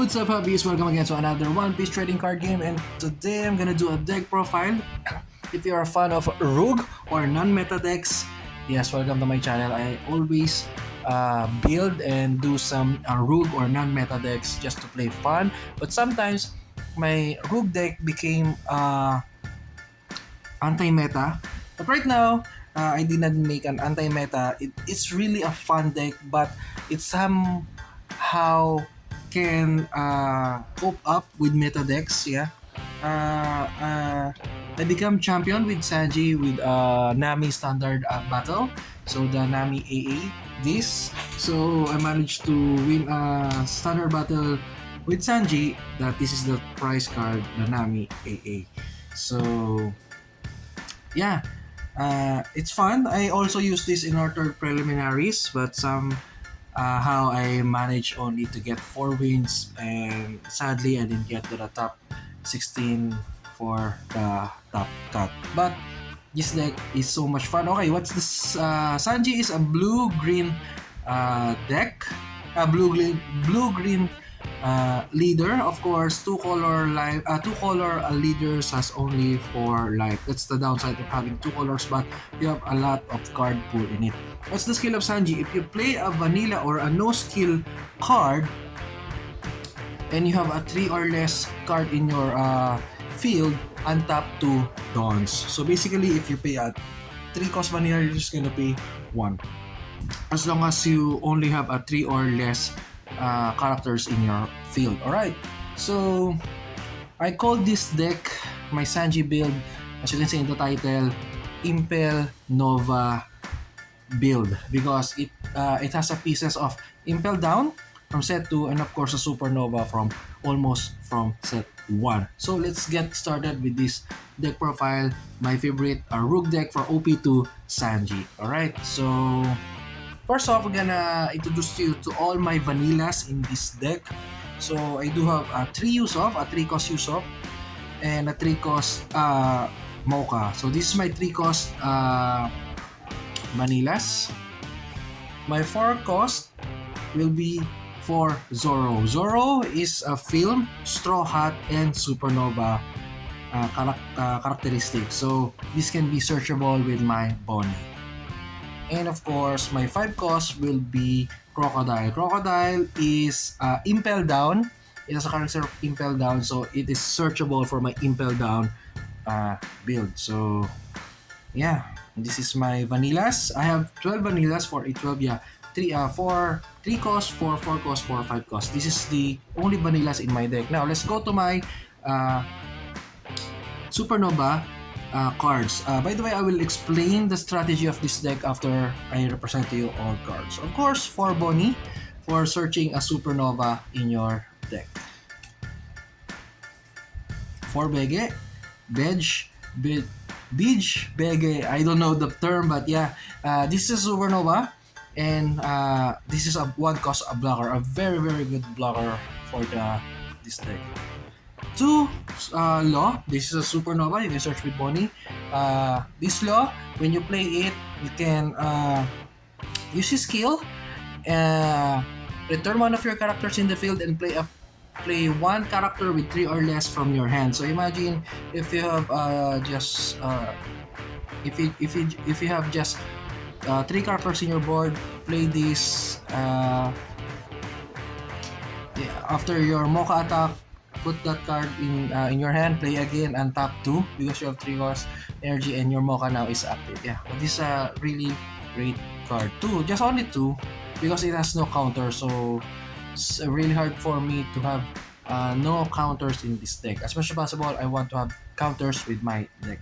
What's up, Hobbyist? Welcome again to another One Piece trading card game, and today I'm gonna do a deck profile. If you're a fan of Rouge or non-meta decks, yes, welcome to my channel. I always build and do some Rouge or non-meta decks just to play fun, but sometimes my Rouge deck became anti-meta. But right now, I did not make an anti-meta. It's really a fun deck, but it somehow can cope up with meta decks. Yeah. I become champion with SANJI with Nami standard battle. So the Nami AA this. So I managed to win a standard battle with SANJI. That this is the prize card, the Nami AA. So yeah, it's fun. I also use this in our third preliminaries, but how I managed only to get 4 wins, and sadly I didn't get to the top 16 for the top cut. But this deck is so much fun. Okay, what's this? SANJI is a blue-green deck. Blue-green leader. Of course, two color leaders has only 4 life. That's the downside of having 2 colors, but you have a lot of card pool in it. What's the skill of SANJI? If you play a vanilla or a no skill card and you have a 3 or less card in your field, untap 2 dons. So basically, if you pay a 3 cost vanilla, you're just gonna pay 1. As long as you only have a 3 or less characters in your field. Alright, so I call this deck my SANJI build, as you can see in the title, Impel Nova build, because it has a pieces of Impel Down from set 2 and of course a Supernova from set 1. So let's get started with this deck profile, my favorite Rouge deck for OP2 SANJI. Alright, so first off, we're gonna introduce you to all my vanillas in this deck. So I do have a 3 Usopp, a 3 cost Usopp, and a 3 cost Mocha. So this is my 3 cost vanillas. My 4 cost will be for Zoro. Zoro is a film, Straw Hat, and Supernova characteristic. So this can be searchable with my Bonnie. And of course, my 5 cost will be Crocodile. Crocodile is Impel Down. It has a character of Impel Down, so it is searchable for my Impel Down build. So yeah, this is my vanillas. I have 12 vanillas for a 12. Yeah, 3 cost, 4 cost, 4 5 cost. This is the only vanillas in my deck. Now let's go to my Supernova cards. By the way, I will explain the strategy of this deck after I represent to you all cards. Of course, for Bonnie, for searching a Supernova in your deck. For Bege, Bege, I don't know the term, but yeah, this is a Supernova, and this is a 1 cost a blocker, a very good blocker for this deck. 2 Law, this is a Supernova, you can search with Bonnie. This Law, when you play it, you can use his skill, return one of your characters in the field, and play 1 character with 3 or less from your hand. So imagine if you have if you have just 3 characters in your board, play this after your Mocha attack, put that card in your hand, play again, and tap 2 because you have 3 cost energy and your Mocha now is active. Yeah, but this is a really great card. 2, just only 2, because it has no counter, so it's really hard for me to have no counters in this deck. As much as possible, I want to have counters with my deck.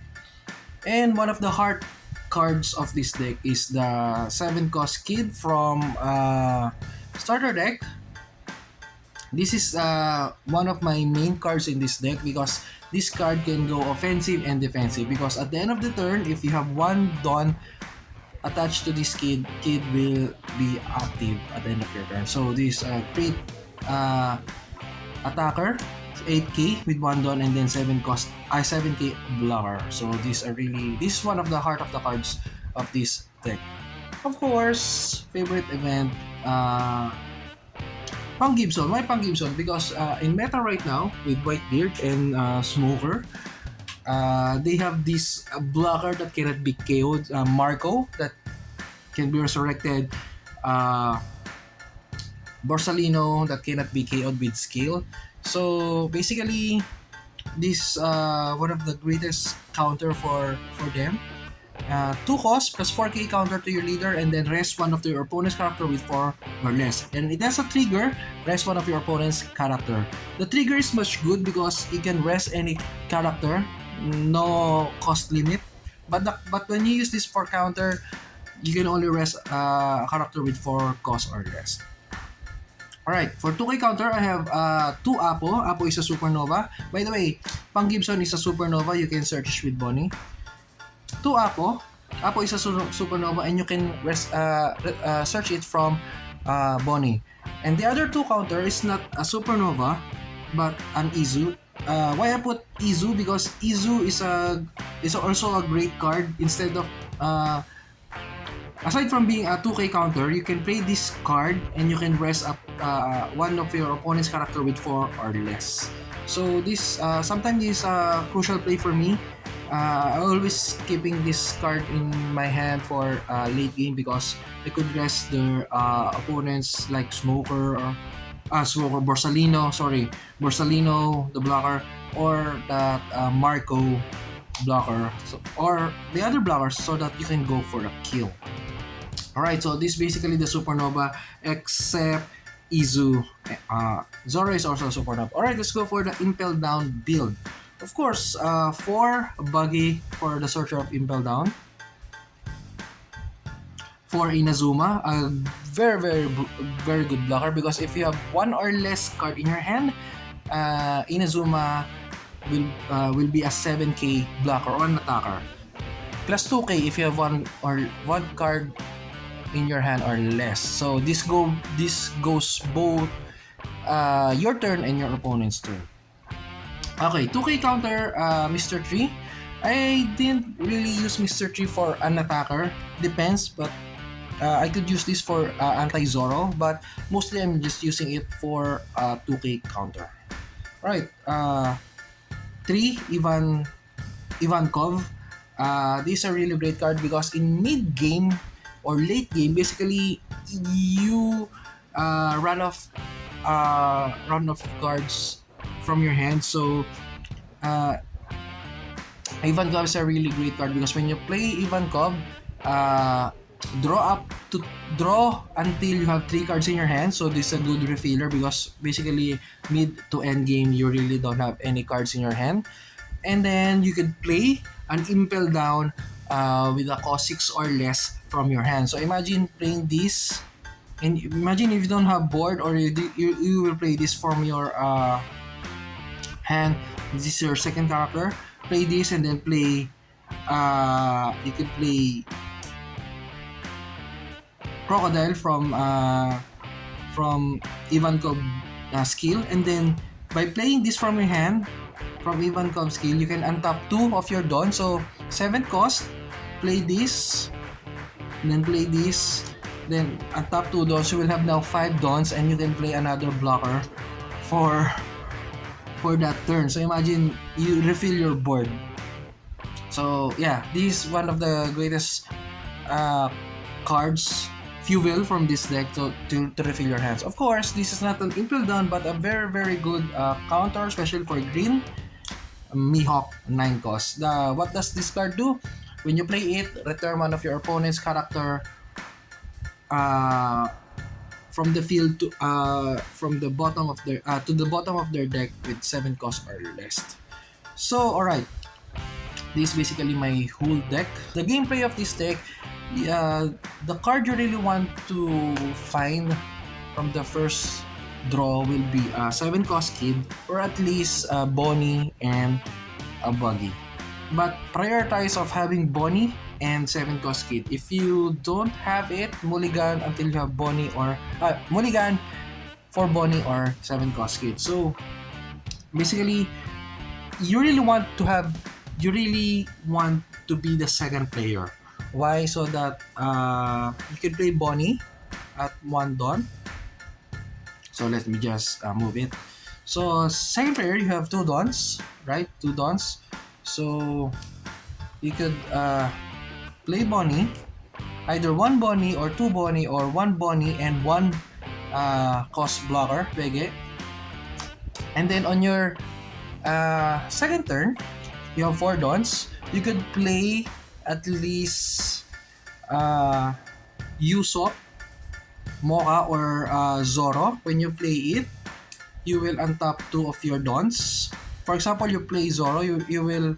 And one of the heart cards of this deck is the 7 cost Kid from starter deck. This is one of my main cards in this deck, because this card can go offensive and defensive, because at the end of the turn, if you have 1 Don attached to this kid will be active at the end of your turn. So this great attacker, 8k with 1 Don, and then 7k blocker. So this is one of the heart of the cards of this deck. Of course, favorite event, Pang Gibson. Why Pang Gibson? Because in meta right now, with Whitebeard and Smoker, they have this blocker that cannot be KO'd, Marco, that can be resurrected, uh, Borsalino that cannot be KO'd with skill. So basically, this one of the greatest counter for them. 2 cost plus 4k counter to your leader, and then rest one of your opponent's character with 4 or less. And it has a trigger, rest one of your opponent's character. The trigger is much good because you can rest any character, no cost limit. But when you use this for counter, you can only rest a character with 4 cost or less. Alright, for 2k counter, I have 2 Apo. Apo is a Supernova. By the way, Pang Gibson is a Supernova. You can search with Bonnie. 2 Apo. Apo is a Supernova, and you can search it from Bonnie. And the other 2 counter is not a Supernova, but an Izu. Why I put Izu? Because Izu is also a great card. Instead of aside from being a 2k counter, you can play this card and you can rest up one of your opponent's character with 4 or less. So this sometimes this is a crucial play for me. I always keeping this card in my hand for late game because I could rest their opponents like Smoker or Borsalino, the blocker, or that Marco blocker, or the other blockers, so that you can go for a kill. Alright, so this is basically the Supernova except Izu. Zoro is also a Supernova. Alright, let's go for the Impel Down build. Of course, 4 buggy for the Sorcerer of Impel Down. 4 Inazuma, a very good blocker, because if you have 1 or less card in your hand, Inazuma will be a 7k blocker or an attacker. Plus 2k if you have 1 card in your hand or less. So this goes both your turn and your opponent's turn. Okay, 2k counter Mr. Tree. I didn't really use Mr. Tree for an attacker. Depends, but I could use this for anti-Zoro, but mostly I'm just using it for 2k counter. Right, 3 Ivankov. This is a really great card because in mid-game or late game, basically you run off cards from your hand. So Ivankov is a really great card because when you play Ivankov, draw until you have 3 cards in your hand. So this is a good refiller because basically mid to end game you really don't have any cards in your hand. And then you could play an Impel Down with a cost 6 or less from your hand. So imagine playing this, and imagine if you don't have board, or you will play this from your hand. This is your second character. Play this and then play. You could play Crocodile from Ivankov skill, and then by playing this from your hand, from Ivankov skill, you can untap 2 of your Dawn. So 7 cost, play this, then play this, then untap 2 Dawns. You will have now 5 Dawns, and you can play another blocker for that turn. So imagine you refill your board. So yeah, this is one of the greatest cards, fuel from this deck to refill your hands. Of course, this is not an Impel Down, but a very good counter, especially for green. Mihawk 9 cost. What does this card do? When you play it, return one of your opponent's character from the field to the bottom of their deck with 7 cost or less. So alright, this is basically my whole deck. The gameplay of this deck, the card you really want to find from the first draw will be a 7 cost kid, or at least Bonnie and a Buggy. But prioritize of having Bonnie and 7 cost kid. If you don't have it, mulligan until you have Bonnie, or mulligan for Bonnie or 7 cost kid. So basically, you really want to be the second player. Why? So that you can play Bonnie at 1 Dawn. So let me just move it. So second player, you have 2 dons, right? 2 dons. So you could play Bonnie, either 1 Bonnie or 2 Bonnie or 1 Bonnie and 1 cost blocker, Bege. And then on your second turn, you have 4 dons. You could play at least Usopp, Mocha, or Zoro. When you play it, you will untap 2 of your dons. For example, you play Zoro, you will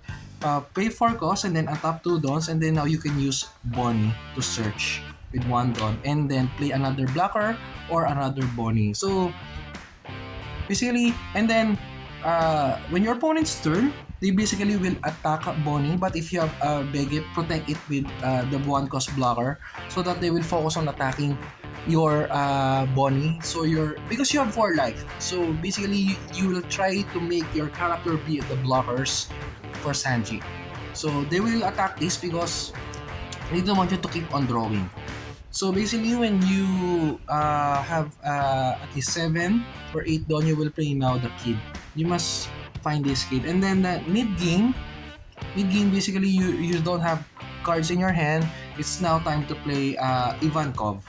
pay 4 costs and then untap 2 dons, and then now you can use Bonnie to search with 1 don and then play another blocker or another Bonnie. So basically, and then when your opponent's turn, they basically will attack Bonnie, but if you have Bege, protect it with the 1 cost blocker so that they will focus on attacking your Bonnie. So because you have 4 life, so basically you will try to make your character be the blockers for Sanji. So they will attack this because they don't want you to keep on drawing. So basically, when you have at least 7 or 8 don, you will play now the kid. You must find this kid. And then the mid-game basically you don't have cards in your hand. It's now time to play Ivankov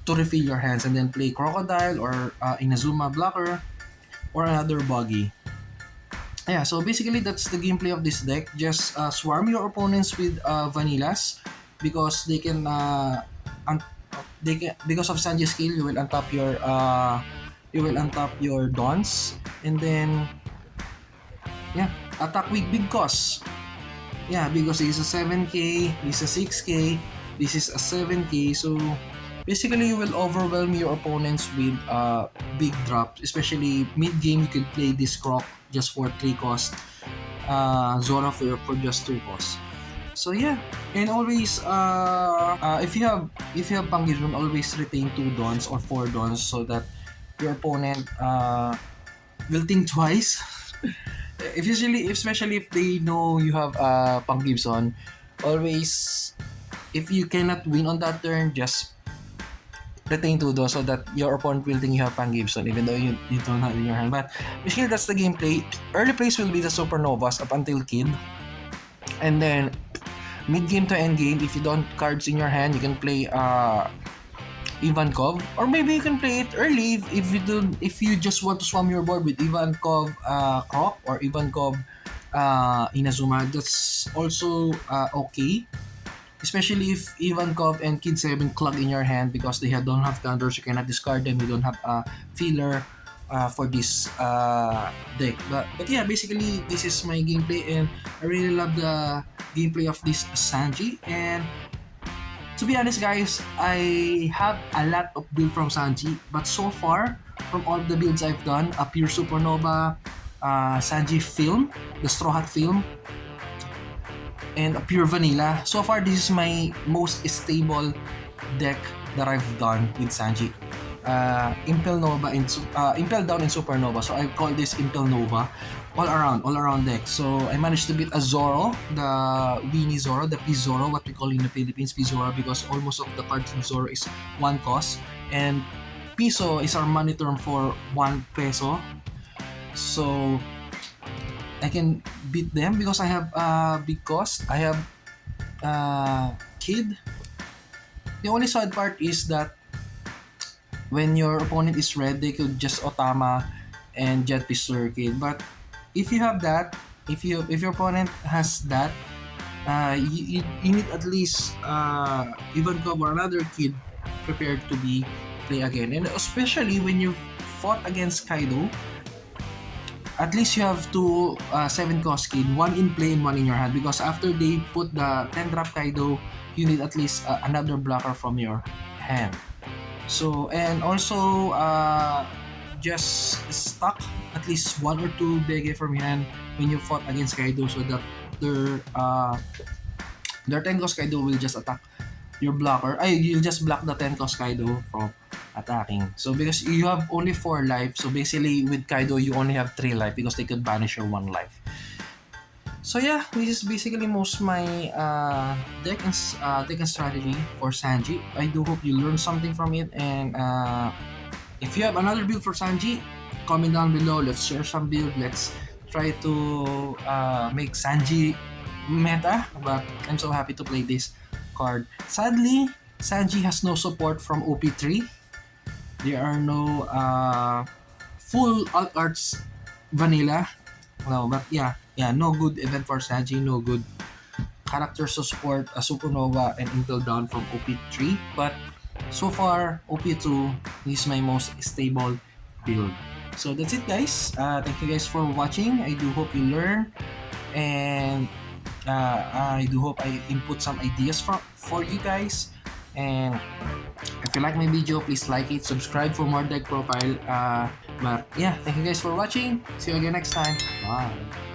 to refill your hands and then play Crocodile or Inazuma Blocker or another Buggy. Yeah, so basically that's the gameplay of this deck. Just swarm your opponents with Vanillas because they can because of Sanji's skill, you will untap your dons and then attack with big cost. Yeah, because this is a 7k, this is a 6k, this is a 7k. So basically you will overwhelm your opponents with big drops. Especially mid game, you could play this Croc just for 3 cost, Zora for just 2 cost. So yeah, and always if you have Pangirun, always retain 2 dons or 4 dons so that your opponent will think twice. Especially if they know you have Pang Gibson, always, if you cannot win on that turn, just retain 2 dons so that your opponent will think you have Pang Gibson even though you don't have it in your hand. But basically that's the gameplay. Early plays will be the Supernovas up until Kid, and then mid game to end game, if you don't cards in your hand, you can play Ivankov, or maybe you can play it early if you just want to swam your board with Ivankov Croc or Ivankov Inazuma. That's also okay, especially if Ivankov and Kid 7 clog in your hand because they don't have counters, you cannot discard them, you don't have a filler for this deck. But yeah, basically this is my gameplay and I really love the gameplay of this Sanji. And to be honest guys, I have a lot of build from Sanji, but so far from all the builds I've done, a pure Supernova, Sanji film, the Straw Hat film, and a pure vanilla, so far this is my most stable deck that I've done with Sanji. Impel Down and Supernova, so I call this Impel Nova. All around deck. So I managed to beat a Zoro, the Weenie Zoro, the P Zoro, what we call in the Philippines P Zoro, because almost of the cards in Zoro is 1 cost, and Piso is our money term for 1 peso. So I can beat them because I have big cost. I have Kid. The only sad part is that when your opponent is red, they could just Otama and Jet Pistol Kid. But if you have that, if your opponent has that, you need at least Ivankov or another Kid prepared to be play again. And especially when you fought against Kaido, at least you have 2 7 cost Kid, 1 in play and 1 in your hand, because after they put the 10 drop Kaido, you need at least another blocker from your hand. So, and also just stock at least 1 or 2 Bege from your hand when you fought against Kaido, so that their 10 cost Kaido will just attack your blocker. You'll just block the 10 cost Kaido from attacking. So because you have only 4 life, so basically with Kaido you only have 3 life because they could banish your 1 life. So yeah, this is basically most my deck and strategy for Sanji. I do hope you learned something from it, and if you have another build for Sanji, comment down below. Let's share some build. Let's try to make Sanji meta. But I'm so happy to play this card. Sadly, Sanji has no support from OP3. There are no full alt arts vanilla. No, but yeah, no good event for Sanji. No good characters to support Supernova and Impel Down from OP3. But so far, OP2 is my most stable build. So that's it, guys. Thank you guys for watching. I do hope you learn, and I do hope I input some ideas for you guys. And if you like my video, please like it, subscribe for more deck profile. But yeah, thank you guys for watching. See you again next time. Bye.